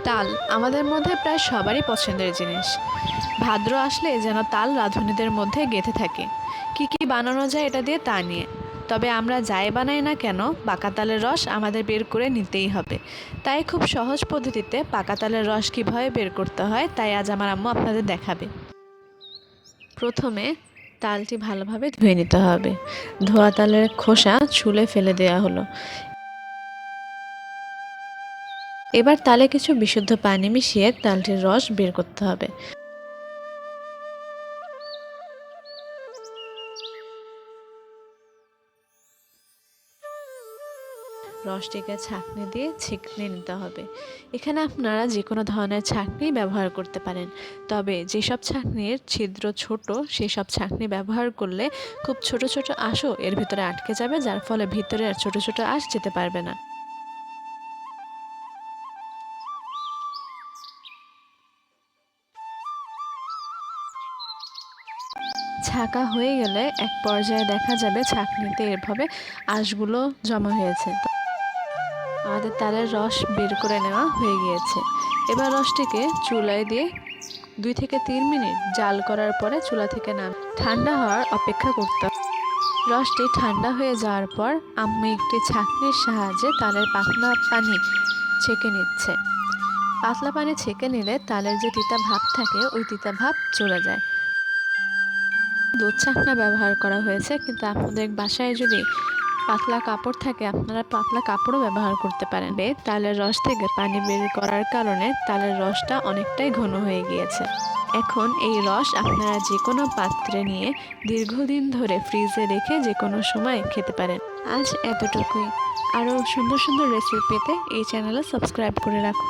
তাল আমাদের মধ্যে প্রায় সবারই পছন্দের জিনিস। ভাদ্র আসলে যেন তাল রাঁধুনিদের মধ্যে গেঁথে থাকে। কি কি বানানো যায় এটা দিয়ে তা নিয়ে। তবে আমরা যাই বানাই না কেন, পাকা তালের রস আমাদের বের করে নিতেই হবে। তাই খুব সহজ পদ্ধতিতে পাকা তালের রস কীভাবে বের করতে হয় তাই আজ আমার আম্মু আপনাদের দেখাবে। প্রথমে তালটি ভালোভাবে ধুয়ে নিতে হবে। ধোয়া তালের খোসা ছুলে ফেলে দেওয়া হলো। এবার তালে কিছু বিশুদ্ধ পানি মিশিয়ে তালটির রস বের করতে হবে। রসটিকে ছাঁকনি দিয়ে ছেঁকে নিতে হবে। এখানে আপনারা যে কোনো ধরনের ছাঁকনি ব্যবহার করতে পারেন, তবে যেসব ছাঁকনির ছিদ্র ছোট সেসব ছাঁকনি ব্যবহার করলে খুব ছোট ছোট আঁশও এর ভিতরে আটকে যাবে, যার ফলে ভিতরে আর ছোট ছোট আঁশ যেতে পারবে না। ছাঁকা হয়ে গেলে এক পর্যায়ে দেখা যাবে ছাঁকনিতে এভাবে আঁশগুলো জমা হয়েছে। আমাদের তালের রস বের করে নেওয়া হয়ে গিয়েছে। এবার রসটিকে চুলায় দিয়ে 2 থেকে 3 মিনিট জাল করার পরে চুলা থেকে ঠান্ডা হওয়ার অপেক্ষা করতে হবে। রসটি ঠান্ডা হয়ে যাওয়ার পর আম্মু একটি ছাঁকনির সাহায্যে তালের পাতলা পানি ছেঁকে নিচ্ছে। পাতলা পানি ছেঁকে নিলে তালের যে তিতা ভাব থাকে ওই তিতা ভাব চলে যায়। দুধ ছাঁকনা ব্যবহার করা হয়েছে, কিন্তু আপনাদের বাসায় যদি পাতলা কাপড় থাকে আপনারা পাতলা কাপড়ও ব্যবহার করতে পারেন। তালের রস থেকে পানি বের করার কারণে তালের রসটা অনেকটাই ঘন হয়ে গিয়েছে। এখন এই রস আপনারা যে কোনো পাত্রে নিয়ে দীর্ঘদিন ধরে ফ্রিজে রেখে যে কোনো সময় খেতে পারেন। আজ এতটুকুই। আরও সুন্দর সুন্দর রেসিপি পেতে এই চ্যানেলে সাবস্ক্রাইব করে রাখুন।